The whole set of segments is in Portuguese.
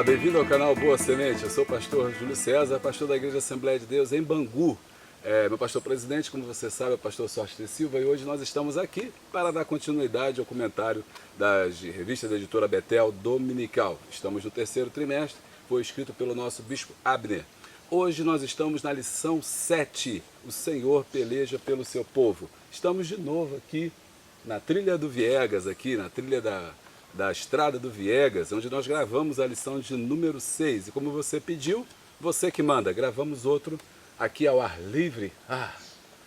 Bem-vindo ao canal Boa Semente. Eu sou o pastor Júlio César, pastor da Igreja Assembleia de Deus em Bangu. Meu pastor presidente, como você sabe, é o pastor Sóstenes Silva, e hoje nós estamos aqui para dar continuidade ao comentário da revista da editora Betel Dominical. Estamos no terceiro trimestre, foi escrito pelo nosso bispo Abner. Hoje nós estamos na lição 7, o Senhor peleja pelo seu povo. Estamos de novo aqui na trilha do Viegas, aqui na trilha da estrada do Viegas, onde nós gravamos a lição de número 6. E como você pediu, você que manda, gravamos outro aqui ao ar livre,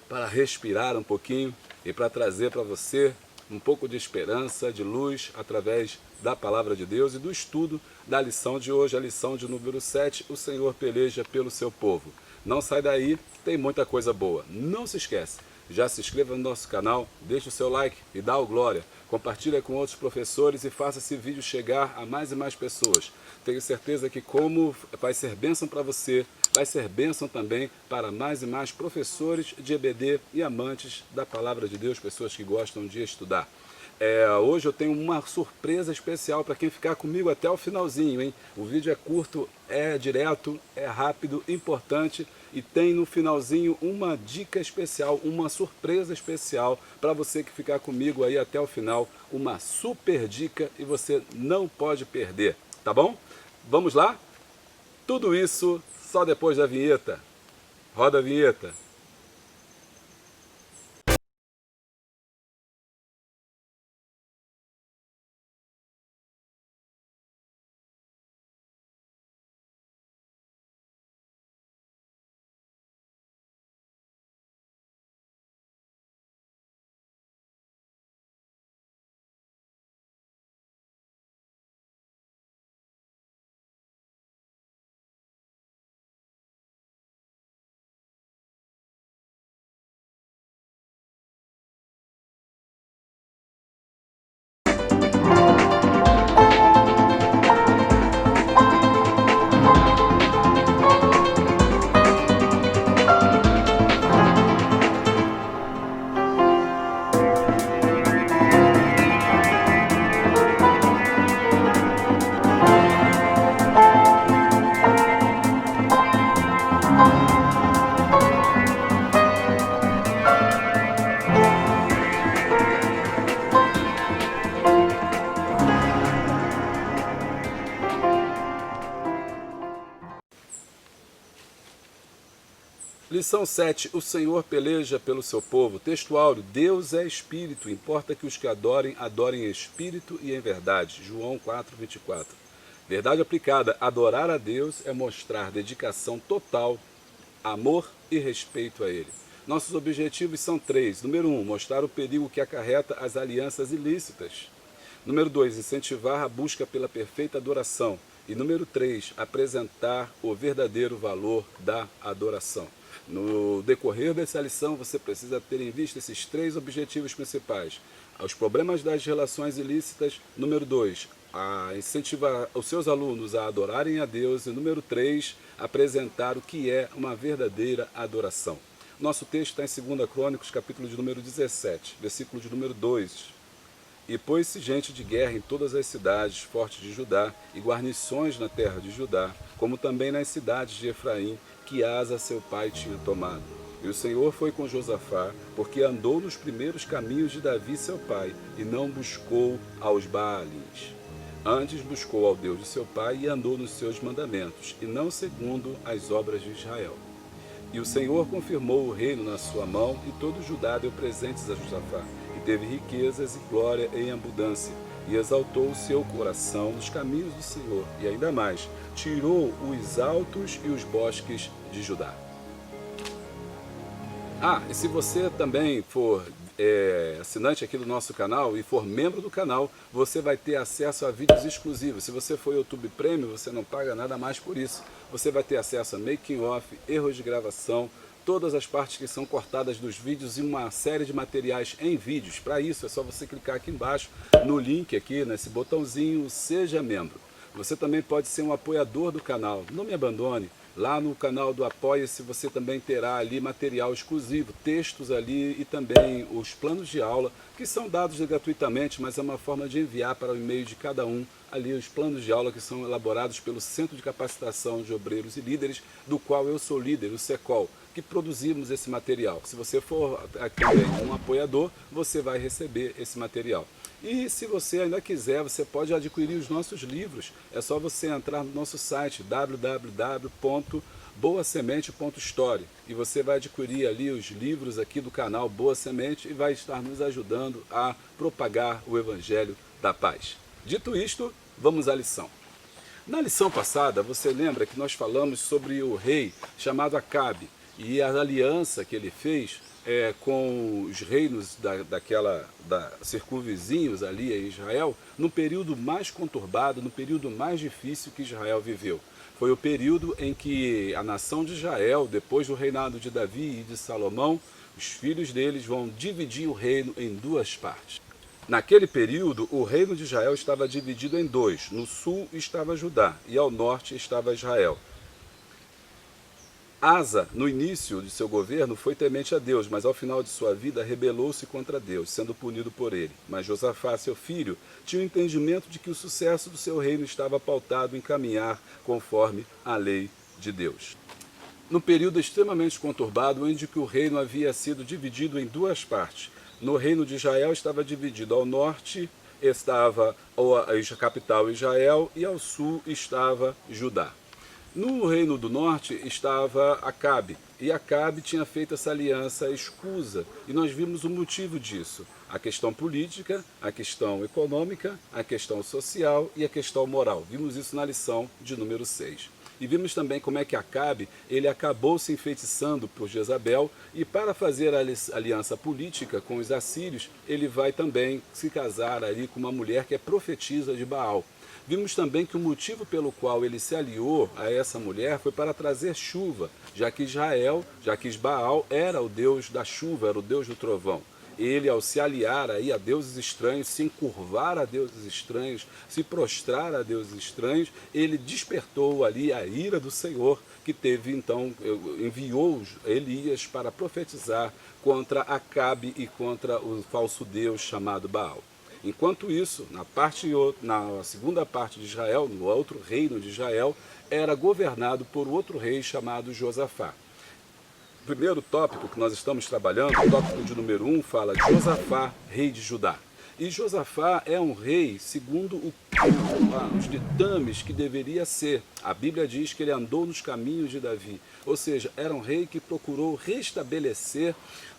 para respirar um pouquinho e para trazer para você um pouco de esperança, de luz, através da palavra de Deus e do estudo da lição de hoje, a lição de número 7, o Senhor peleja pelo seu povo. Não sai daí, tem muita coisa boa. Não se esquece, já se inscreva no nosso canal, deixe o seu like e dá o glória. Compartilhe com outros professores e faça esse vídeo chegar a mais e mais pessoas. Tenho certeza que como vai ser bênção para você, vai ser bênção também para mais e mais professores de EBD e amantes da palavra de Deus, pessoas que gostam de estudar. Hoje eu tenho uma surpresa especial para quem ficar comigo até o finalzinho, hein? O vídeo é curto, é direto, é rápido, importante e tem no finalzinho uma dica especial, uma surpresa especial para você que ficar comigo aí até o final, uma super dica e você não pode perder, tá bom? Vamos lá? Tudo isso só depois da vinheta. Roda a vinheta. Lição 7, o Senhor peleja pelo seu povo. Texto áureo, Deus é espírito, importa que os que adorem, adorem em espírito e em verdade. João 4:24. Verdade aplicada, adorar a Deus é mostrar dedicação total, amor e respeito a Ele. Nossos objetivos são 3. Número 1, mostrar o perigo que acarreta as alianças ilícitas. Número 2, incentivar a busca pela perfeita adoração. E número 3, apresentar o verdadeiro valor da adoração. No decorrer dessa lição, você precisa ter em vista esses 3 objetivos principais. Os problemas das relações ilícitas. Número 2, incentivar os seus alunos a adorarem a Deus. E número 3, apresentar o que é uma verdadeira adoração. Nosso texto está em 2 Crônicos, capítulo de número 17, versículo de número 2. E pôs-se gente de guerra em todas as cidades fortes de Judá, e guarnições na terra de Judá, como também nas cidades de Efraim, que Asa seu pai tinha tomado. E o Senhor foi com Josafá, porque andou nos primeiros caminhos de Davi seu pai, e não buscou aos Baalins. Antes buscou ao Deus de seu pai, e andou nos seus mandamentos, e não segundo as obras de Israel. E o Senhor confirmou o reino na sua mão, e todo Judá deu presentes a Josafá, e teve riquezas e glória em abundância, e exaltou o seu coração nos caminhos do Senhor, e ainda mais, tirou os altos e os bosques de Judá. E se você também for assinante aqui do nosso canal e for membro do canal, você vai ter acesso a vídeos exclusivos. Se você for YouTube Premium, você não paga nada mais por isso. Você vai ter acesso a making off, erros de gravação, todas as partes que são cortadas dos vídeos e uma série de materiais em vídeos. Para isso é só você clicar aqui embaixo no link aqui, nesse botãozinho Seja Membro. Você também pode ser um apoiador do canal. Não me abandone. Lá no canal do Apoia-se você também terá ali material exclusivo, textos ali e também os planos de aula, que são dados gratuitamente, mas é uma forma de enviar para o e-mail de cada um ali os planos de aula que são elaborados pelo Centro de Capacitação de Obreiros e Líderes, do qual eu sou líder, o SECOL, que produzimos esse material. Se você for aqui um apoiador, você vai receber esse material. E se você ainda quiser, você pode adquirir os nossos livros. É só você entrar no nosso site www.boasemente.store e você vai adquirir ali os livros aqui do canal Boa Semente e vai estar nos ajudando a propagar o Evangelho da Paz. Dito isto, vamos à lição. Na lição passada, você lembra que nós falamos sobre o rei chamado Acabe e a aliança que ele fez com os reinos circunvizinhos ali em Israel, no período mais conturbado, no período mais difícil que Israel viveu. Foi o período em que a nação de Israel, depois do reinado de Davi e de Salomão, os filhos deles vão dividir o reino em duas partes. Naquele período, o reino de Israel estava dividido em dois. No sul estava Judá e ao norte estava Israel. Asa, no início de seu governo, foi temente a Deus, mas ao final de sua vida rebelou-se contra Deus, sendo punido por ele. Mas Josafá, seu filho, tinha o entendimento de que o sucesso do seu reino estava pautado em caminhar conforme a lei de Deus. No período extremamente conturbado, onde que o reino havia sido dividido em duas partes, no reino de Israel estava dividido ao norte estava a capital Israel e ao sul estava Judá. No reino do norte estava Acabe, e Acabe tinha feito essa aliança escusa, e nós vimos o motivo disso. A questão política, a questão econômica, a questão social e a questão moral. Vimos isso na lição de número 6. E vimos também como é que Acabe, ele acabou se enfeitiçando por Jezabel, e para fazer a aliança política com os assírios, ele vai também se casar ali com uma mulher que é profetisa de Baal. Vimos também que o motivo pelo qual ele se aliou a essa mulher foi para trazer chuva, já que Baal era o deus da chuva, era o deus do trovão. Ele, ao se aliar aí a deuses estranhos, se encurvar a deuses estranhos, se prostrar a deuses estranhos, ele despertou ali a ira do Senhor, que enviou Elias para profetizar contra Acabe e contra o falso deus chamado Baal. Enquanto isso, na segunda parte de Israel, no outro reino de Israel, era governado por outro rei chamado Josafá. O primeiro tópico que nós estamos trabalhando, o tópico de número 1, fala de Josafá, rei de Judá. E Josafá é um rei segundo os ditames que deveria ser. A Bíblia diz que ele andou nos caminhos de Davi. Ou seja, era um rei que procurou restabelecer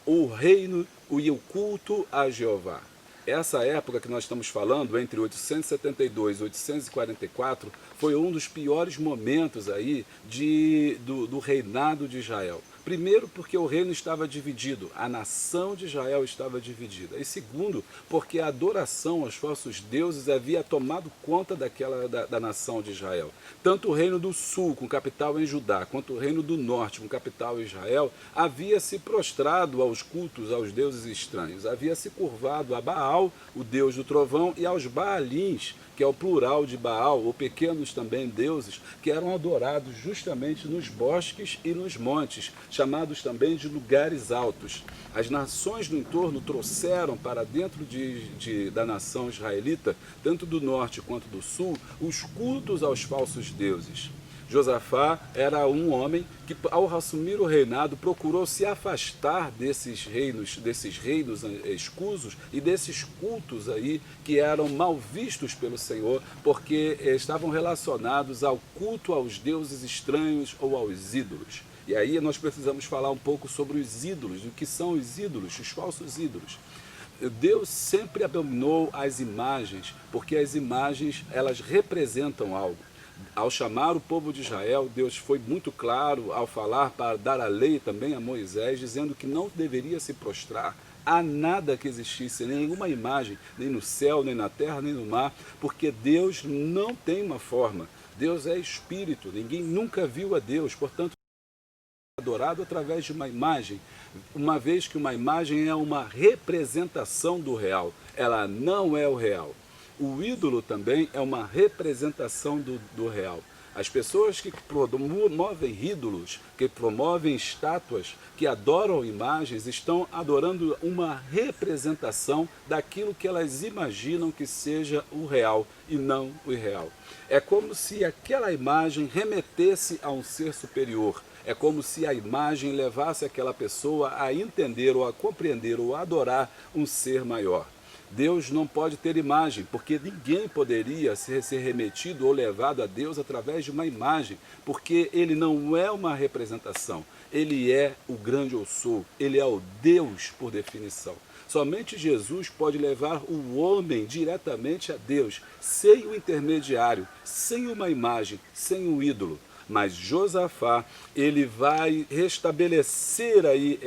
o reino e o culto a Jeová. Essa época que nós estamos falando, entre 872 e 844, foi um dos piores momentos aí do reinado de Israel. Primeiro, porque o reino estava dividido, a nação de Israel estava dividida. E segundo, porque a adoração aos falsos deuses havia tomado conta da nação de Israel. Tanto o reino do sul, com capital em Judá, quanto o reino do norte, com capital em Israel, havia se prostrado aos cultos aos deuses estranhos, havia se curvado a Baal, o deus do trovão, e aos Baalins, que é o plural de Baal, ou pequenos também deuses, que eram adorados justamente nos bosques e nos montes, chamados também de lugares altos. As nações do entorno trouxeram para dentro da nação israelita, tanto do norte quanto do sul, os cultos aos falsos deuses. Josafá era um homem que, ao assumir o reinado, procurou se afastar desses reinos escusos e desses cultos aí que eram mal vistos pelo Senhor, porque estavam relacionados ao culto aos deuses estranhos ou aos ídolos. E aí nós precisamos falar um pouco sobre os ídolos, o que são os ídolos, os falsos ídolos. Deus sempre abominou as imagens, porque as imagens elas representam algo. Ao chamar o povo de Israel, Deus foi muito claro ao falar para dar a lei também a Moisés, dizendo que não deveria se prostrar a nada que existisse, nenhuma imagem, nem no céu, nem na terra, nem no mar, porque Deus não tem uma forma. Deus é espírito, ninguém nunca viu a Deus, portanto, adorado através de uma imagem, uma vez que uma imagem é uma representação do real, ela não é o real. O ídolo também é uma representação do real. As pessoas que promovem ídolos, que promovem estátuas, que adoram imagens, estão adorando uma representação daquilo que elas imaginam que seja o real e não o irreal. É como se aquela imagem remetesse a um ser superior. É como se a imagem levasse aquela pessoa a entender ou a compreender ou a adorar um ser maior. Deus não pode ter imagem, porque ninguém poderia ser remetido ou levado a Deus através de uma imagem, porque ele não é uma representação, ele é o grande eu sou, ele é o Deus por definição. Somente Jesus pode levar o homem diretamente a Deus, sem o intermediário, sem uma imagem, sem um ídolo. Mas Josafá, ele vai restabelecer aí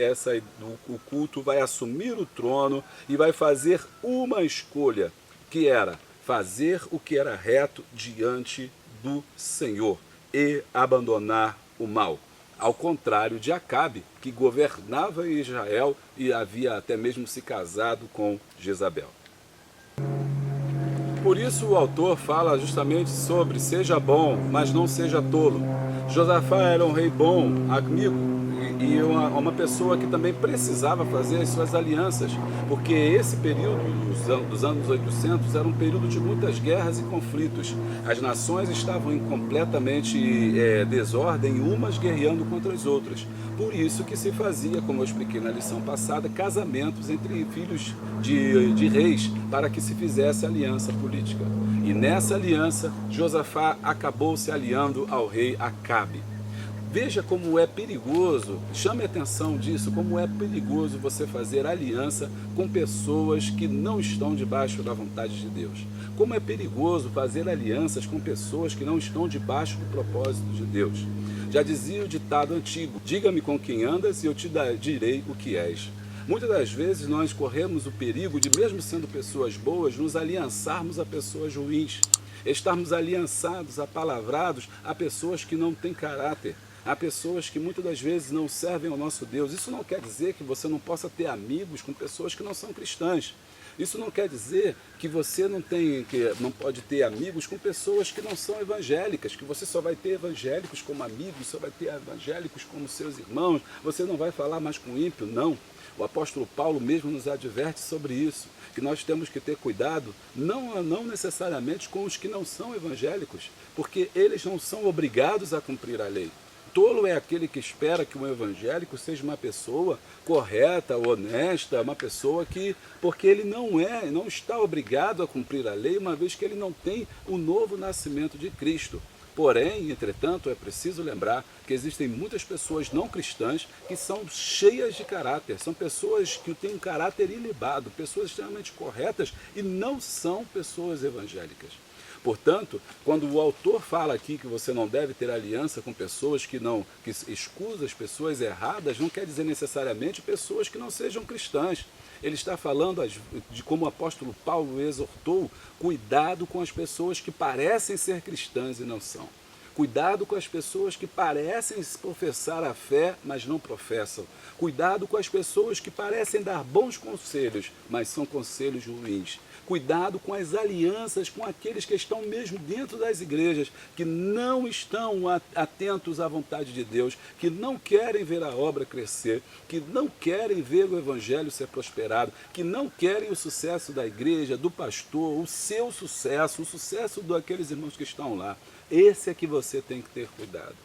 o culto, vai assumir o trono e vai fazer uma escolha, que era fazer o que era reto diante do Senhor e abandonar o mal. Ao contrário de Acabe, que governava Israel e havia até mesmo se casado com Jezabel. Por isso o autor fala justamente sobre seja bom, mas não seja tolo. Josafá era um rei bom, amigo, e uma pessoa que também precisava fazer as suas alianças, porque esse período dos anos 800 era um período de muitas guerras e conflitos. As nações estavam em completamente desordem, umas guerreando contra as outras. Por isso que se fazia, como eu expliquei na lição passada, casamentos entre filhos de reis, para que se fizesse aliança política. E nessa aliança, Josafá acabou se aliando ao rei Acabe. Veja como é perigoso, chame a atenção disso, como é perigoso você fazer aliança com pessoas que não estão debaixo da vontade de Deus. Como é perigoso fazer alianças com pessoas que não estão debaixo do propósito de Deus. Já dizia o ditado antigo, diga-me com quem andas e eu te direi o que és. Muitas das vezes nós corremos o perigo de, mesmo sendo pessoas boas, nos aliançarmos a pessoas ruins. Estarmos aliançados, apalavrados a pessoas que não têm caráter. Há pessoas que muitas das vezes não servem ao nosso Deus. Isso não quer dizer que você não possa ter amigos com pessoas que não são cristãs. Isso não quer dizer que você não pode ter amigos com pessoas que não são evangélicas, que você só vai ter evangélicos como amigos, só vai ter evangélicos como seus irmãos, você não vai falar mais com ímpio, não. O apóstolo Paulo mesmo nos adverte sobre isso, que nós temos que ter cuidado, não necessariamente com os que não são evangélicos, porque eles não são obrigados a cumprir a lei. Tolo é aquele que espera que um evangélico seja uma pessoa correta, honesta, uma pessoa que, porque ele não está obrigado a cumprir a lei, uma vez que ele não tem o novo nascimento de Cristo. Porém, entretanto, é preciso lembrar que existem muitas pessoas não cristãs que são cheias de caráter, são pessoas que têm um caráter ilibado, pessoas extremamente corretas e não são pessoas evangélicas. Portanto, quando o autor fala aqui que você não deve ter aliança com pessoas que escusa as pessoas erradas, não quer dizer necessariamente pessoas que não sejam cristãs. Ele está falando de como o apóstolo Paulo exortou, cuidado com as pessoas que parecem ser cristãs e não são. Cuidado com as pessoas que parecem professar a fé, mas não professam. Cuidado com as pessoas que parecem dar bons conselhos, mas são conselhos ruins. Cuidado com as alianças com aqueles que estão mesmo dentro das igrejas, que não estão atentos à vontade de Deus, que não querem ver a obra crescer, que não querem ver o evangelho ser prosperado, que não querem o sucesso da igreja, do pastor, o seu sucesso, o sucesso daqueles irmãos que estão lá. Esse é que você tem que ter cuidado.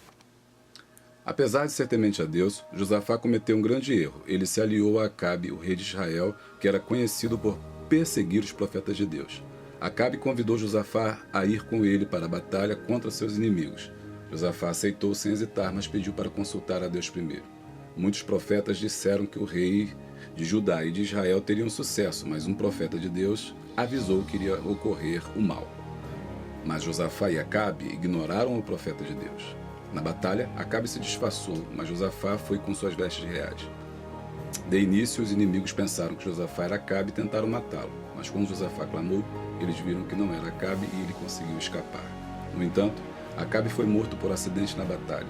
Apesar de ser temente a Deus, Josafá cometeu um grande erro. Ele se aliou a Acabe, o rei de Israel, que era conhecido por perseguir os profetas de Deus. Acabe convidou Josafá a ir com ele para a batalha contra seus inimigos. Josafá aceitou sem hesitar, mas pediu para consultar a Deus primeiro. Muitos profetas disseram que o rei de Judá e de Israel teriam sucesso, mas um profeta de Deus avisou que iria ocorrer o mal. Mas Josafá e Acabe ignoraram o profeta de Deus. Na batalha, Acabe se disfarçou, mas Josafá foi com suas vestes reais. De início, os inimigos pensaram que Josafá era Acabe e tentaram matá-lo, mas quando Josafá clamou, eles viram que não era Acabe e ele conseguiu escapar. No entanto, Acabe foi morto por acidente na batalha.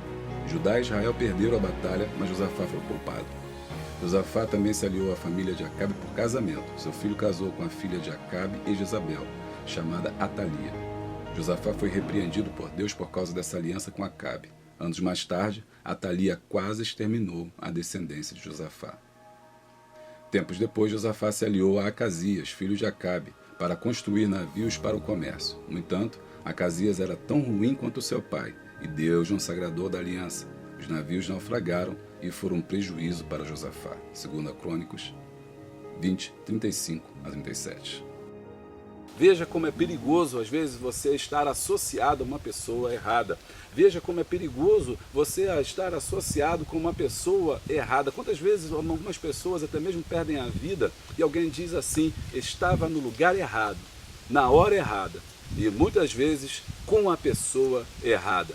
Judá e Israel perderam a batalha, mas Josafá foi poupado. Josafá também se aliou à família de Acabe por casamento. Seu filho casou com a filha de Acabe e Jezabel, chamada Atalia. Josafá foi repreendido por Deus por causa dessa aliança com Acabe. Anos mais tarde, Atalia quase exterminou a descendência de Josafá. Tempos depois, Josafá se aliou a Acasias, filho de Acabe, para construir navios para o comércio. No entanto, Acasias era tão ruim quanto seu pai, e Deus não se agradou da aliança. Os navios naufragaram e foram um prejuízo para Josafá. 2 Crônicas 20, 35 a 37. Veja como é perigoso, às vezes, você estar associado a uma pessoa errada. Veja como é perigoso você estar associado com uma pessoa errada. Quantas vezes algumas pessoas até mesmo perdem a vida e alguém diz assim, estava no lugar errado, na hora errada, e muitas vezes com a pessoa errada.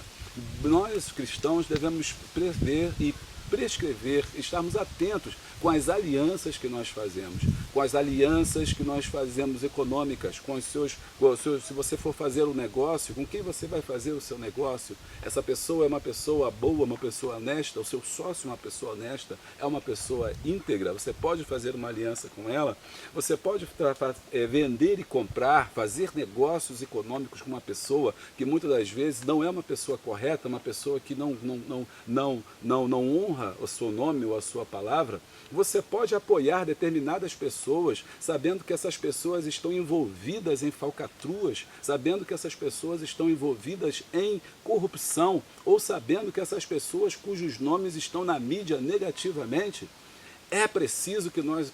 Nós, cristãos, devemos prever e prescrever, estarmos atentos com as alianças que nós fazemos, com as alianças que nós fazemos econômicas, se você for fazer um negócio, com quem você vai fazer o seu negócio? Essa pessoa é uma pessoa boa, uma pessoa honesta, o seu sócio é uma pessoa honesta, é uma pessoa íntegra, você pode fazer uma aliança com ela, você pode vender e comprar, fazer negócios econômicos com uma pessoa que muitas das vezes não é uma pessoa correta, uma pessoa que não honra o seu nome ou a sua palavra. Você pode apoiar determinadas pessoas, sabendo que essas pessoas estão envolvidas em falcatruas, sabendo que essas pessoas estão envolvidas em corrupção, ou sabendo que essas pessoas cujos nomes estão na mídia negativamente. É preciso que nós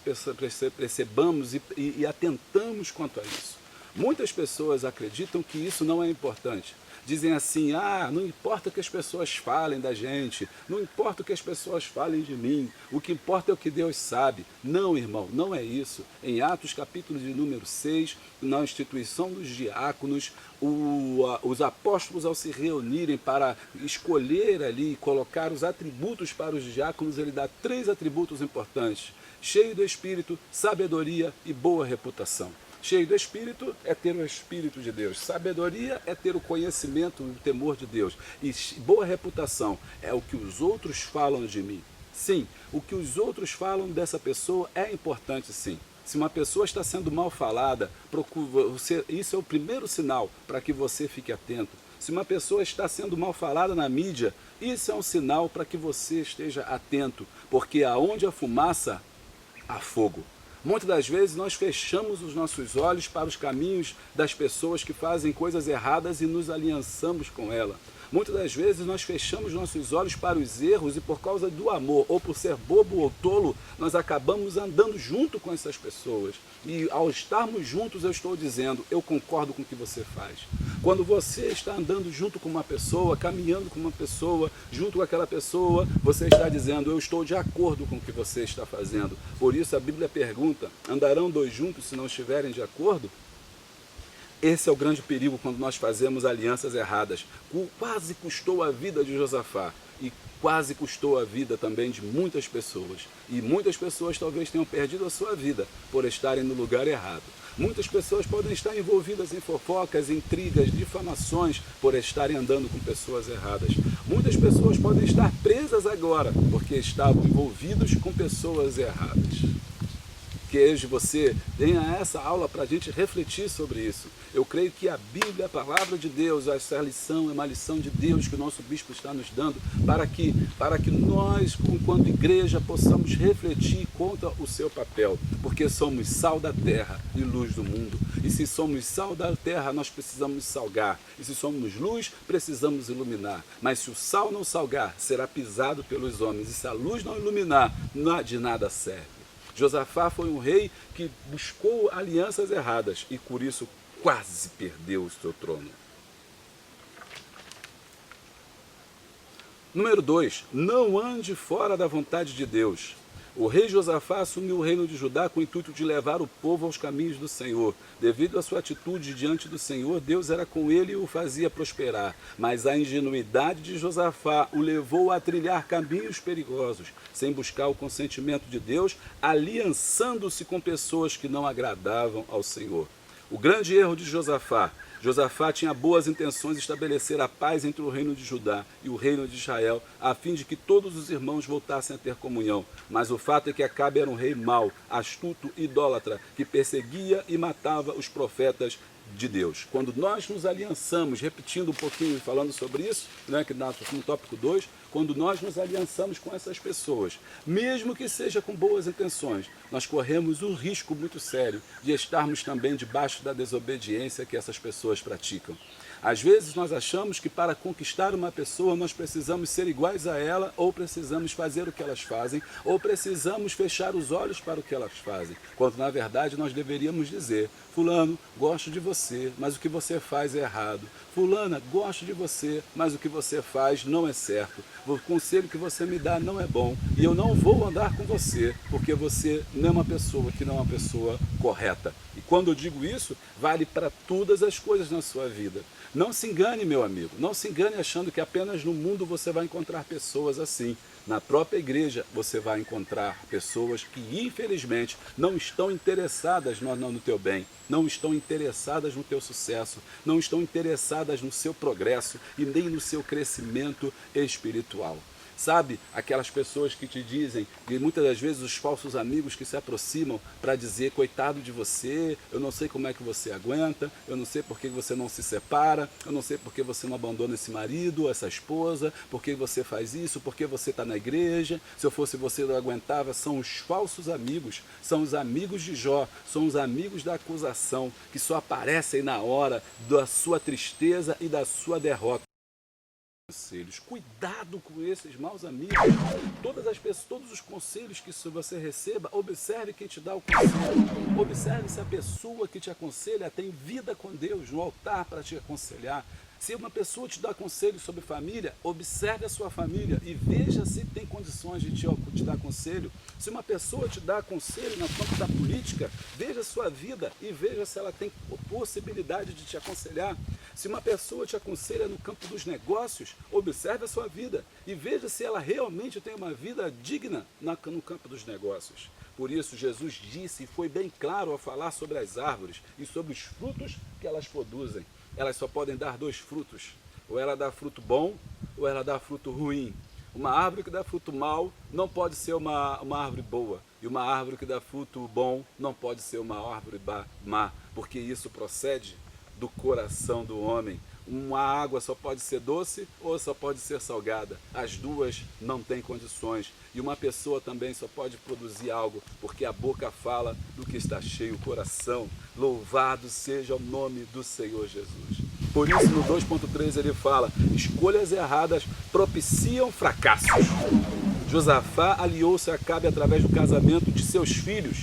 percebamos e atentamos quanto a isso. Muitas pessoas acreditam que isso não é importante. Dizem assim, não importa que as pessoas falem da gente, não importa o que as pessoas falem de mim, o que importa é o que Deus sabe. Não, irmão, não é isso. Em Atos capítulo de número 6, na instituição dos diáconos, os apóstolos ao se reunirem para escolher ali e colocar os atributos para os diáconos, ele dá 3 atributos importantes: cheio do Espírito, sabedoria e boa reputação. Cheio do Espírito é ter o Espírito de Deus. Sabedoria é ter o conhecimento e o temor de Deus. E boa reputação é o que os outros falam de mim. Sim, o que os outros falam dessa pessoa é importante, sim. Se uma pessoa está sendo mal falada, isso é o primeiro sinal para que você fique atento. Se uma pessoa está sendo mal falada na mídia, isso é um sinal para que você esteja atento. Porque aonde há fumaça, há fogo. Muitas das vezes nós fechamos os nossos olhos para os caminhos das pessoas que fazem coisas erradas e nos aliançamos com ela. Muitas das vezes nós fechamos nossos olhos para os erros e por causa do amor, ou por ser bobo ou tolo, nós acabamos andando junto com essas pessoas. E ao estarmos juntos, eu estou dizendo, eu concordo com o que você faz. Quando você está andando junto com uma pessoa, caminhando com uma pessoa, junto com aquela pessoa, você está dizendo, eu estou de acordo com o que você está fazendo. Por isso a Bíblia pergunta, andarão 2 juntos se não estiverem de acordo? Esse é o grande perigo quando nós fazemos alianças erradas. Quase custou a vida de Josafá e quase custou a vida também de muitas pessoas. E muitas pessoas talvez tenham perdido a sua vida por estarem no lugar errado. Muitas pessoas podem estar envolvidas em fofocas, intrigas, difamações por estarem andando com pessoas erradas. Muitas pessoas podem estar presas agora porque estavam envolvidos com pessoas erradas. Que hoje você tenha essa aula para a gente refletir sobre isso. Eu creio que a Bíblia, a palavra de Deus, essa lição é uma lição de Deus que o nosso bispo está nos dando para que nós, enquanto igreja, possamos refletir contra o seu papel, porque somos sal da terra e luz do mundo. E se somos sal da terra, nós precisamos salgar. E se somos luz, precisamos iluminar. Mas se o sal não salgar, será pisado pelos homens. E se a luz não iluminar, de nada serve. Josafá foi um rei que buscou alianças erradas e por isso quase perdeu o seu trono. Número 2, não ande fora da vontade de Deus. O rei Josafá assumiu o reino de Judá com o intuito de levar o povo aos caminhos do Senhor. Devido à sua atitude diante do Senhor, Deus era com ele e o fazia prosperar. Mas a ingenuidade de Josafá o levou a trilhar caminhos perigosos, sem buscar o consentimento de Deus, aliançando-se com pessoas que não agradavam ao Senhor. O grande erro de Josafá tinha boas intenções de estabelecer a paz entre o reino de Judá e o reino de Israel, a fim de que todos os irmãos voltassem a ter comunhão. Mas o fato é que Acabe era um rei mau, astuto, idólatra, que perseguia e matava os profetas de Deus. Quando nós nos aliançamos, repetindo um pouquinho, falando sobre isso, né, que no tópico 2, quando nós nos aliançamos com essas pessoas, mesmo que seja com boas intenções, nós corremos um risco muito sério de estarmos também debaixo da desobediência que essas pessoas praticam. Às vezes nós achamos que para conquistar uma pessoa nós precisamos ser iguais a ela, ou precisamos fazer o que elas fazem, ou precisamos fechar os olhos para o que elas fazem, quando na verdade nós deveríamos dizer: fulano, gosto de você, mas o que você faz é errado. Fulana, gosto de você, mas o que você faz não é certo. O conselho que você me dá não é bom, e eu não vou andar com você, porque você não é uma pessoa que não é uma pessoa correta. E quando eu digo isso, vale para todas as coisas na sua vida. Não se engane, meu amigo, não se engane achando que apenas no mundo você vai encontrar pessoas assim. Na própria igreja você vai encontrar pessoas que infelizmente não estão interessadas no teu bem, não estão interessadas no teu sucesso, não estão interessadas no seu progresso e nem no seu crescimento espiritual. Sabe, aquelas pessoas que te dizem, e muitas das vezes os falsos amigos que se aproximam para dizer: coitado de você, eu não sei como é que você aguenta, eu não sei por que você não se separa, eu não sei por que você não abandona esse marido, essa esposa, por que você faz isso, por que você está na igreja, se eu fosse você eu não aguentava. São os falsos amigos, são os amigos de Jó, são os amigos da acusação, que só aparecem na hora da sua tristeza e da sua derrota. Conselhos. Cuidado com esses maus amigos. Todos os conselhos que você receba, observe quem te dá o conselho. Observe se a pessoa que te aconselha tem vida com Deus no altar para te aconselhar. Se uma pessoa te dá conselho sobre família, observe a sua família e veja se tem condições de te dar conselho. Se uma pessoa te dá conselho no campo da política, veja a sua vida e veja se ela tem possibilidade de te aconselhar. Se uma pessoa te aconselha no campo dos negócios, observe a sua vida e veja se ela realmente tem uma vida digna no campo dos negócios. Por isso Jesus disse e foi bem claro ao falar sobre as árvores e sobre os frutos que elas produzem. Elas só podem dar 2 frutos, ou ela dá fruto bom, ou ela dá fruto ruim. Uma árvore que dá fruto mau não pode ser uma árvore boa, e uma árvore que dá fruto bom não pode ser uma árvore má, porque isso procede do coração do homem. Uma água só pode ser doce ou só pode ser salgada. As duas não têm condições. E uma pessoa também só pode produzir algo porque a boca fala do que está cheio o coração. Louvado seja o nome do Senhor Jesus. Por isso no 2.3 ele fala: escolhas erradas propiciam fracassos. Josafá aliou-se a Acabe através do casamento de seus filhos.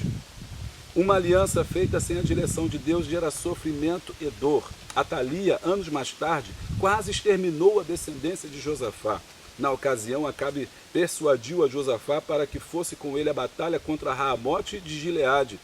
Uma aliança feita sem a direção de Deus gera sofrimento e dor. Atalia, anos mais tarde, quase exterminou a descendência de Josafá. Na ocasião, Acabe persuadiu a Josafá para que fosse com ele a batalha contra Raamote de Gileade.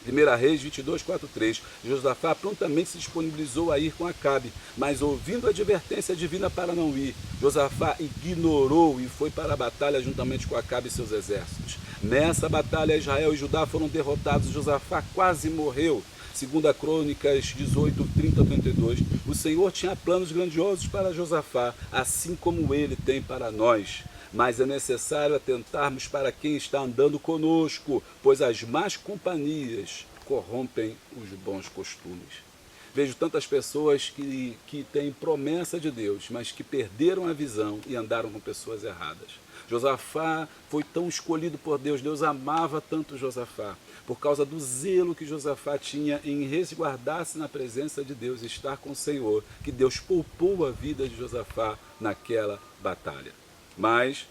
1 Reis 22, 4-3. Josafá prontamente se disponibilizou a ir com Acabe, mas ouvindo a advertência divina para não ir, Josafá ignorou e foi para a batalha juntamente com Acabe e seus exércitos. Nessa batalha, Israel e Judá foram derrotados. Josafá quase morreu. 2 Crônicas 18, 30-32. O Senhor tinha planos grandiosos para Josafá, assim como ele tem para nós. Mas é necessário atentarmos para quem está andando conosco, pois as más companhias corrompem os bons costumes. Vejo tantas pessoas que têm promessa de Deus, mas que perderam a visão e andaram com pessoas erradas. Josafá foi tão escolhido por Deus, Deus amava tanto Josafá, por causa do zelo que Josafá tinha em resguardar-se na presença de Deus e estar com o Senhor, que Deus poupou a vida de Josafá naquela batalha. Mas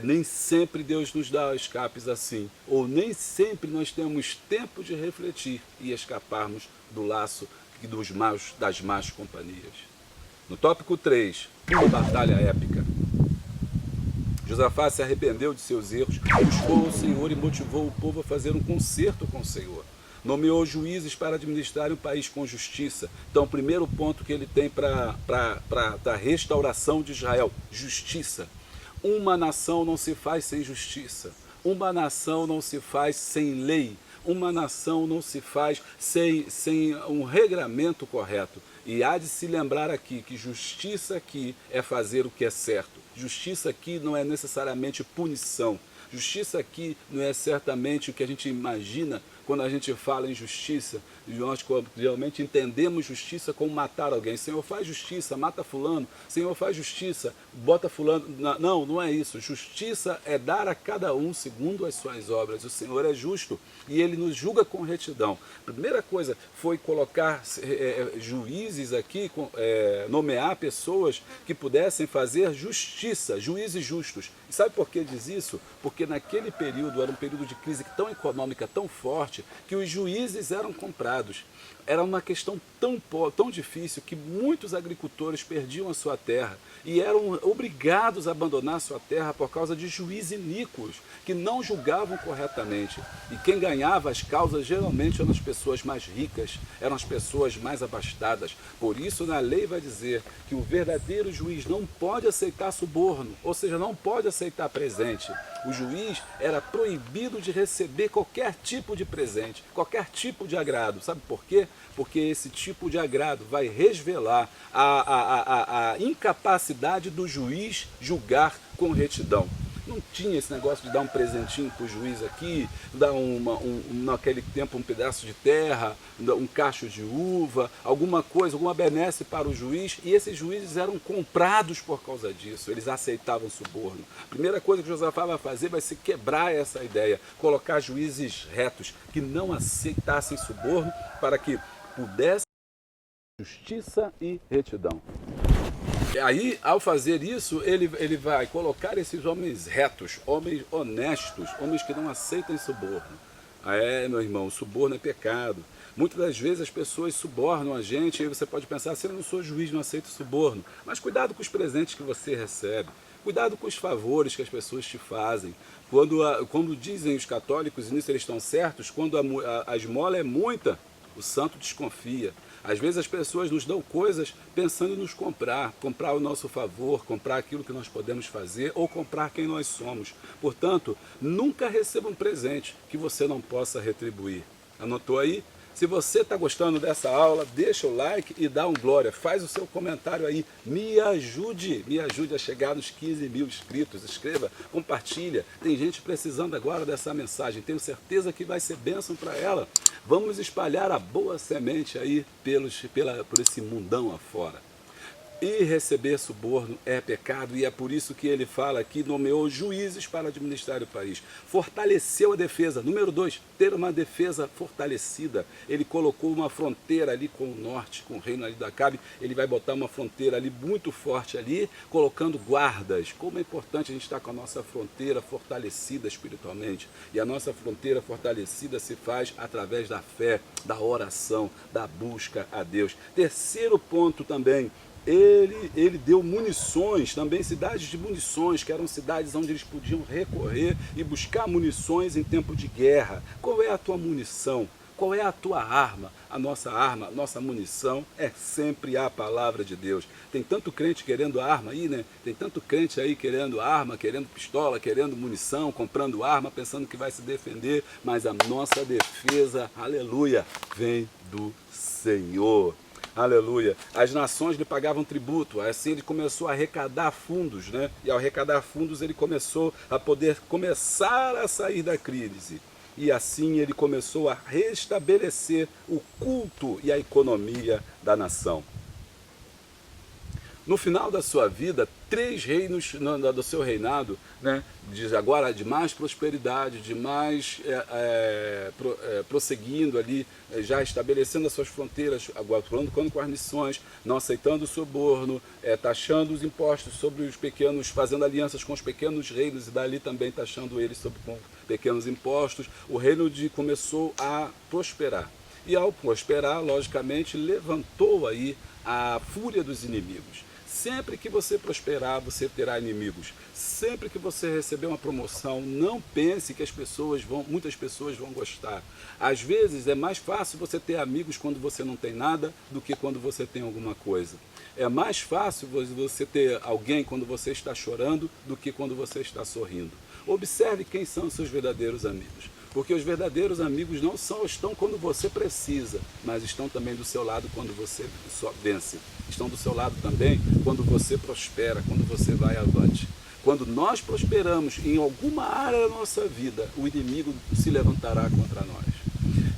nem sempre Deus nos dá escapes assim, ou nem sempre nós temos tempo de refletir e escaparmos do laço das más companhias. No tópico 3, uma batalha épica. Josafá se arrependeu de seus erros, buscou o Senhor e motivou o povo a fazer um concerto com o Senhor. Nomeou juízes para administrar o país com justiça. Então, o primeiro ponto que ele tem para a restauração de Israel: justiça. Uma nação não se faz sem justiça. Uma nação não se faz sem lei. Uma nação não se faz sem um regramento correto. E há de se lembrar aqui que justiça aqui é fazer o que é certo. Justiça aqui não é necessariamente punição. Justiça aqui não é certamente o que a gente imagina quando a gente fala em justiça, nós realmente entendemos justiça como matar alguém. Senhor, faz justiça, mata fulano. Senhor, faz justiça, bota fulano. Não, não é isso. Justiça é dar a cada um segundo as suas obras. O Senhor é justo e Ele nos julga com retidão. A primeira coisa foi colocar juízes aqui, nomear pessoas que pudessem fazer justiça, juízes justos. E sabe por que diz isso? Porque naquele período, era um período de crise tão econômica, tão forte, que os juízes eram comprados. Era uma questão tão difícil que muitos agricultores perdiam a sua terra e eram obrigados a abandonar a sua terra por causa de juízes iníquos, que não julgavam corretamente. E quem ganhava as causas geralmente eram as pessoas mais ricas, eram as pessoas mais abastadas. Por isso, na lei vai dizer que o verdadeiro juiz não pode aceitar suborno, ou seja, não pode aceitar presente. O juiz era proibido de receber qualquer tipo de presente, qualquer tipo de agrado. Sabe por quê? Porque esse tipo de agrado vai revelar a incapacidade do juiz julgar com retidão. Não tinha esse negócio de dar um presentinho para o juiz aqui, dar naquele tempo um pedaço de terra, um cacho de uva, alguma coisa, alguma benesse para o juiz, e esses juízes eram comprados por causa disso, eles aceitavam suborno. A primeira coisa que Josafá vai fazer vai ser quebrar essa ideia, colocar juízes retos, que não aceitassem suborno, para que pudesse justiça e retidão. E aí, ao fazer isso, ele vai colocar esses homens retos, homens honestos, homens que não aceitam suborno. Meu irmão, suborno é pecado. Muitas das vezes as pessoas subornam a gente, e aí você pode pensar, se eu não sou juiz, não aceito suborno. Mas cuidado com os presentes que você recebe. Cuidado com os favores que as pessoas te fazem. Quando dizem os católicos, e nisso eles estão certos, quando a esmola é muita, o santo desconfia. Às vezes as pessoas nos dão coisas pensando em nos comprar o nosso favor, comprar aquilo que nós podemos fazer ou comprar quem nós somos. Portanto, nunca receba um presente que você não possa retribuir. Anotou aí? Se você está gostando dessa aula, deixa o like e dá um glória. Faz o seu comentário aí. Me ajude a chegar nos 15 mil inscritos. Escreva, compartilha. Tem gente precisando agora dessa mensagem. Tenho certeza que vai ser bênção para ela. Vamos espalhar a boa semente aí por esse mundão afora. E receber suborno é pecado, e é por isso que ele fala aqui, nomeou juízes para administrar o país. Fortaleceu a defesa. Número 2, ter uma defesa fortalecida. Ele colocou uma fronteira ali com o norte, com o reino ali da Acabe. Ele vai botar uma fronteira ali muito forte ali, colocando guardas. Como é importante a gente estar com a nossa fronteira fortalecida espiritualmente. E a nossa fronteira fortalecida se faz através da fé, da oração, da busca a Deus. Terceiro ponto também, ele deu munições, também cidades de munições, que eram cidades onde eles podiam recorrer e buscar munições em tempo de guerra. Qual é a tua munição? Qual é a tua arma? A nossa munição é sempre a palavra de Deus. Tem tanto crente querendo arma aí, né? Tem tanto crente aí querendo arma, querendo pistola, querendo munição, comprando arma, pensando que vai se defender, mas a nossa defesa, aleluia, vem do Senhor. Aleluia. As nações lhe pagavam tributo, assim ele começou a arrecadar fundos, né? E ao arrecadar fundos ele começou a poder começar a sair da crise. E assim ele começou a restabelecer o culto e a economia da nação. No final da sua vida, 3 reinos do seu reinado, né, agora de mais prosperidade, de mais prosseguindo ali, já estabelecendo as suas fronteiras, atuando com guarnições, não aceitando o suborno, taxando os impostos sobre os pequenos, fazendo alianças com os pequenos reinos e dali também taxando eles com pequenos impostos. O reino começou a prosperar. E ao prosperar, logicamente, levantou aí a fúria dos inimigos. Sempre que você prosperar, você terá inimigos. Sempre que você receber uma promoção, não pense que muitas pessoas vão gostar. Às vezes é mais fácil você ter amigos quando você não tem nada do que quando você tem alguma coisa. É mais fácil você ter alguém quando você está chorando do que quando você está sorrindo. Observe quem são os seus verdadeiros amigos. Porque os verdadeiros amigos não estão quando você precisa, mas estão também do seu lado quando você só vence. Estão do seu lado também quando você prospera, quando você vai avante. Quando nós prosperamos em alguma área da nossa vida, o inimigo se levantará contra nós.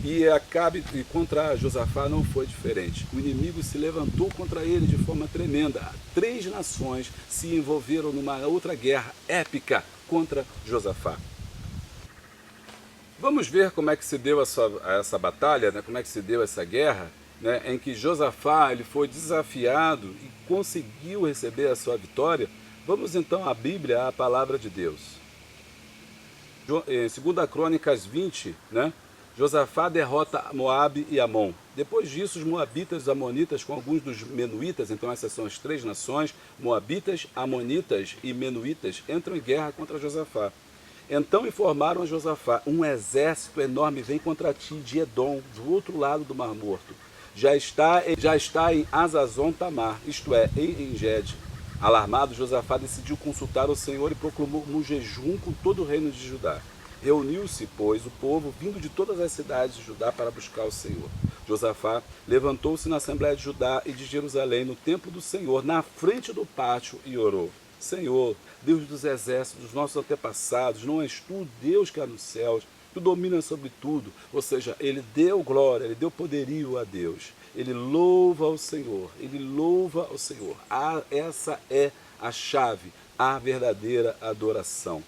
E contra Josafá não foi diferente. O inimigo se levantou contra ele de forma tremenda. 3 nações se envolveram numa outra guerra épica contra Josafá. Vamos ver como é que se deu essa batalha, né? Como é que se deu essa guerra, né? Em que Josafá ele foi desafiado e conseguiu receber a sua vitória. Vamos então à Bíblia, à palavra de Deus. Em 2 Crônicas 20, né? Josafá derrota Moabe e Amon. Depois disso, os moabitas e os amonitas, com alguns dos menuítas, então essas são as 3 nações, moabitas, amonitas e menuítas, entram em guerra contra Josafá. Então informaram a Josafá: um exército enorme vem contra ti de Edom, do outro lado do Mar Morto. Já está em Azazon Tamar, isto é, em Engede. Alarmado, Josafá decidiu consultar o Senhor e proclamou um jejum com todo o reino de Judá. Reuniu-se, pois, o povo vindo de todas as cidades de Judá para buscar o Senhor. Josafá levantou-se na Assembleia de Judá e de Jerusalém, no templo do Senhor, na frente do pátio, e orou: Senhor, Deus dos exércitos, dos nossos antepassados, não és tu, Deus que há nos céus, tu dominas sobre tudo. Ou seja, ele deu glória, ele deu poderio a Deus. Ele louva ao Senhor, ele louva ao Senhor. Essa é a chave, a verdadeira adoração.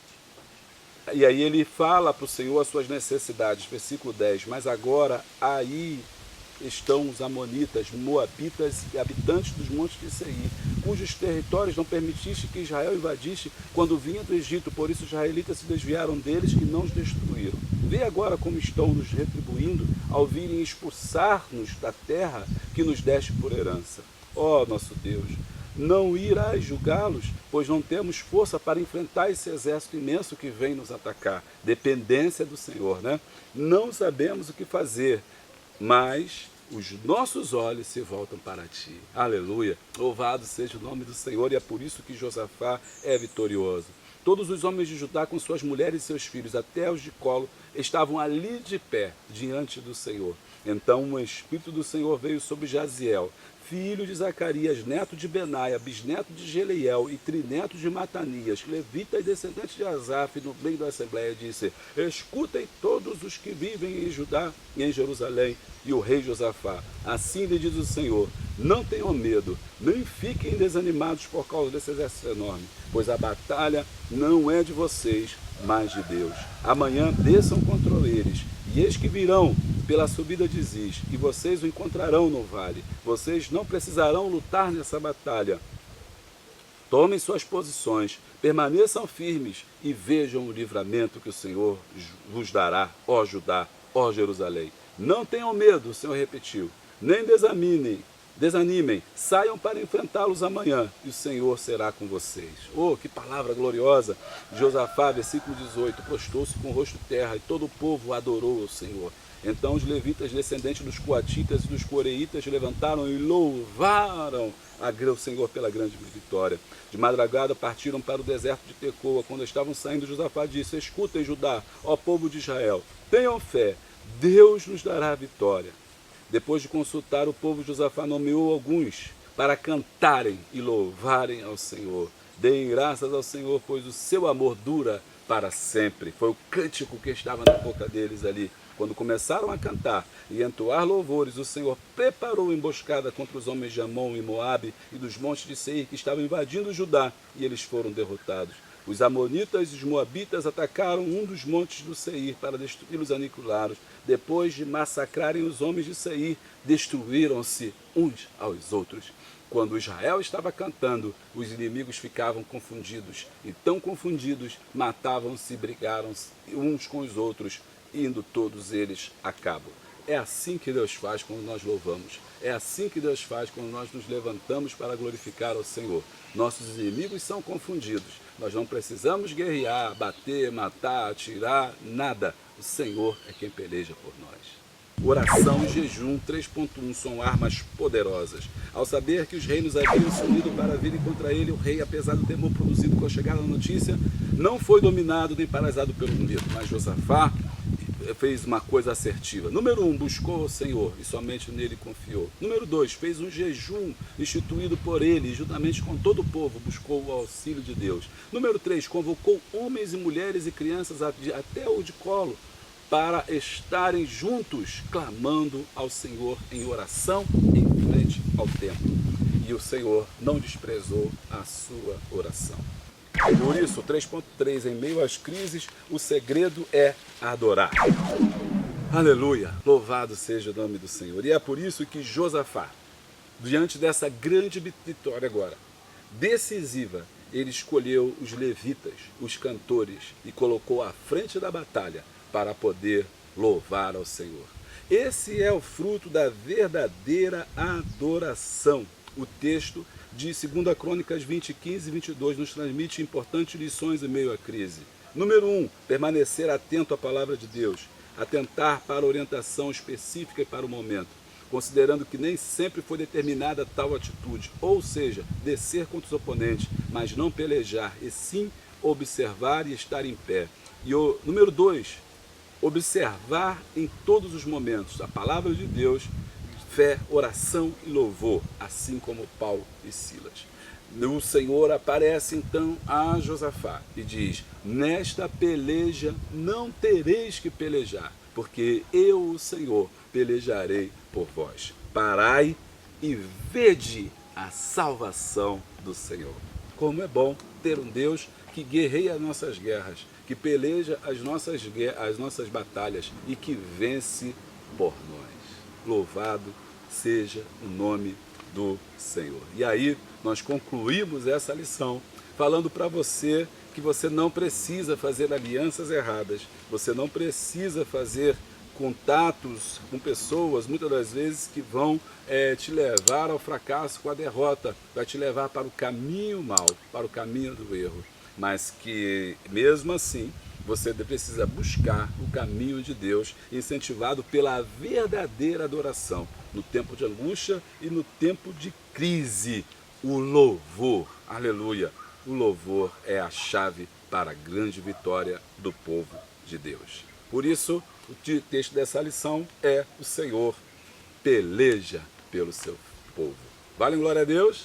E aí ele fala para o Senhor as suas necessidades, versículo 10, mas agora aí estão os amonitas, moabitas e habitantes dos montes de Seir, cujos territórios não permitiste que Israel invadisse quando vinha do Egito, por isso os israelitas se desviaram deles e não os destruíram. Vê agora como estão nos retribuindo ao virem expulsar-nos da terra que nos deste por herança. Ó nosso Deus, não irás julgá-los, pois não temos força para enfrentar esse exército imenso que vem nos atacar. Dependência do Senhor, né? Não sabemos o que fazer, mas os nossos olhos se voltam para ti. Aleluia! Louvado seja o nome do Senhor, e é por isso que Josafá é vitorioso. Todos os homens de Judá, com suas mulheres e seus filhos, até os de colo, estavam ali de pé, diante do Senhor. Então o Espírito do Senhor veio sobre Jaziel, filho de Zacarias, neto de Benaia, bisneto de Geleiel e trineto de Matanias, levita e descendente de Asaf, no meio da Assembleia, disse: escutem todos os que vivem em Judá e em Jerusalém, e o rei Josafá. Assim lhe diz o Senhor: não tenham medo, nem fiquem desanimados por causa desse exército enorme, pois a batalha não é de vocês, mas de Deus. Amanhã desçam contra eles, e eis que virão pela subida de Ziz, e vocês o encontrarão no vale. Vocês não precisarão lutar nessa batalha. Tomem suas posições, permaneçam firmes e vejam o livramento que o Senhor vos dará, ó Judá, ó Jerusalém. Não tenham medo, o Senhor repetiu, nem desanimem, saiam para enfrentá-los amanhã, e o Senhor será com vocês. Oh, que palavra gloriosa! Josafá, versículo 18, prostou-se com o rosto terra, e todo o povo adorou o Senhor. Então os levitas, descendentes dos coatitas e dos coreitas, levantaram e louvaram o Senhor pela grande vitória. De madrugada partiram para o deserto de Tecoa. Quando estavam saindo, Josafá disse: escutem, Judá, ó povo de Israel, tenham fé, Deus nos dará a vitória. Depois de consultar o povo, Josafá nomeou alguns para cantarem e louvarem ao Senhor. Deem graças ao Senhor, pois o seu amor dura para sempre. Foi o cântico que estava na boca deles ali. Quando começaram a cantar e entoar louvores, o Senhor preparou emboscada contra os homens de Amon e Moabe e dos montes de Seir que estavam invadindo Judá, e eles foram derrotados. Os amonitas e os moabitas atacaram um dos montes do Seir para destruí-los e aniquilá-los. Depois de massacrarem os homens de Seir, destruíram-se uns aos outros. Quando Israel estava cantando, os inimigos ficavam confundidos, e tão confundidos, matavam-se e brigaram uns com os outros, indo todos eles a cabo. É assim que Deus faz quando nós louvamos. É assim que Deus faz quando nós nos levantamos para glorificar ao Senhor. Nossos inimigos são confundidos. Nós não precisamos guerrear, bater, matar, atirar, nada. O Senhor é quem peleja por nós. Oração e jejum 3.1 são armas poderosas. Ao saber que os reinos haviam se unido para virem contra ele, o rei, apesar do temor produzido com a chegada da notícia, não foi dominado nem paralisado pelo medo. Mas Josafá fez uma coisa assertiva. Número 1, buscou o Senhor e somente nele confiou. Número 2, fez um jejum instituído por ele e juntamente com todo o povo buscou o auxílio de Deus. Número 3, convocou homens e mulheres e crianças até o de colo para estarem juntos, clamando ao Senhor em oração em frente ao templo. E o Senhor não desprezou a sua oração. Por isso, 3.3, em meio às crises, o segredo é adorar. Aleluia! Louvado seja o nome do Senhor. E é por isso que Josafá, diante dessa grande vitória agora, decisiva, ele escolheu os levitas, os cantores, e colocou à frente da batalha para poder louvar ao Senhor. Esse é o fruto da verdadeira adoração. O texto de 2 Crônicas 20, 15 e 22 nos transmite importantes lições em meio à crise. Número 1, permanecer atento à palavra de Deus, atentar para a orientação específica e para o momento, considerando que nem sempre foi determinada tal atitude, ou seja, descer contra os oponentes, mas não pelejar, e sim observar e estar em pé. E o número 2, observar em todos os momentos a palavra de Deus, fé, oração e louvor, assim como Paulo e Silas. O Senhor aparece então a Josafá e diz: nesta peleja não tereis que pelejar, porque eu, o Senhor, pelejarei por vós. Parai e vede a salvação do Senhor. Como é bom ter um Deus que guerreia as nossas guerras, que peleja as nossas batalhas e que vence por nós. Louvado seja o nome do Senhor. E aí nós concluímos essa lição falando para você que você não precisa fazer alianças erradas, você não precisa fazer contatos com pessoas, muitas das vezes, que vão te levar ao fracasso, com a derrota, vai te levar para o caminho mau, para o caminho do erro, mas que mesmo assim você precisa buscar o caminho de Deus, incentivado pela verdadeira adoração, no tempo de angústia e no tempo de crise. O louvor, aleluia, o louvor é a chave para a grande vitória do povo de Deus. Por isso, o texto dessa lição é: o Senhor peleja pelo seu povo. Vale glória a Deus?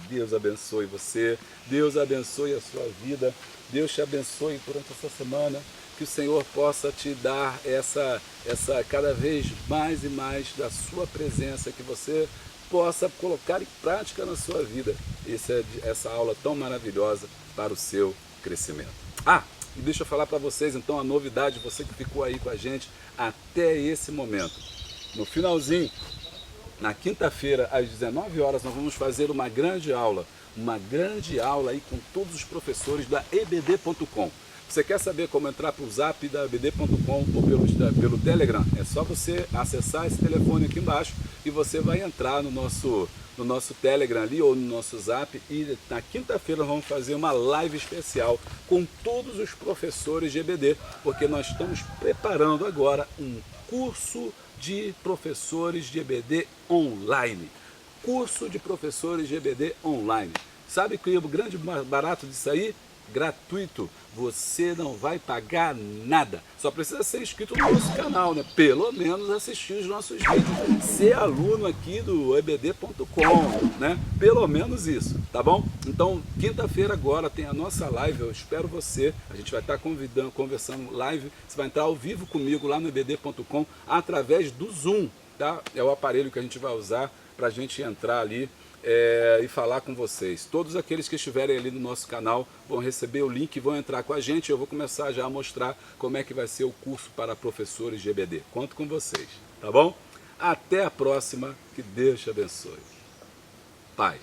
Deus abençoe você, Deus abençoe a sua vida, Deus te abençoe durante essa semana, que o Senhor possa te dar essa cada vez mais e mais da sua presença, que você possa colocar em prática na sua vida essa aula tão maravilhosa para o seu crescimento. E deixa eu falar para vocês então a novidade, você que ficou aí com a gente até esse momento. No finalzinho, na quinta-feira, às 19 horas, nós vamos fazer uma grande aula aí com todos os professores da EBD.com. Você quer saber como entrar para o zap da EBD.com ou pelo Telegram? É só você acessar esse telefone aqui embaixo e você vai entrar no nosso Telegram ali ou no nosso zap, e na quinta-feira nós vamos fazer uma live especial com todos os professores de EBD, porque nós estamos preparando agora um curso de professores de EBD online. Curso de professores de EBD online. Sabe que o grande barato disso aí? Gratuito. Você não vai pagar nada. Só precisa ser inscrito no nosso canal, né? Pelo menos assistir os nossos vídeos. Ser aluno aqui do ebd.com, né? Pelo menos isso, tá bom? Então, quinta-feira agora tem a nossa live. Eu espero você. A gente vai estar conversando live. Você vai entrar ao vivo comigo lá no ebd.com através do Zoom, tá? É o aparelho que a gente vai usar para a gente entrar ali e falar com vocês. Todos aqueles que estiverem ali no nosso canal vão receber o link e vão entrar com a gente. Eu vou começar já a mostrar como é que vai ser o curso para professores de EBD. Conto com vocês, tá bom? Até a próxima, que Deus te abençoe. Paz.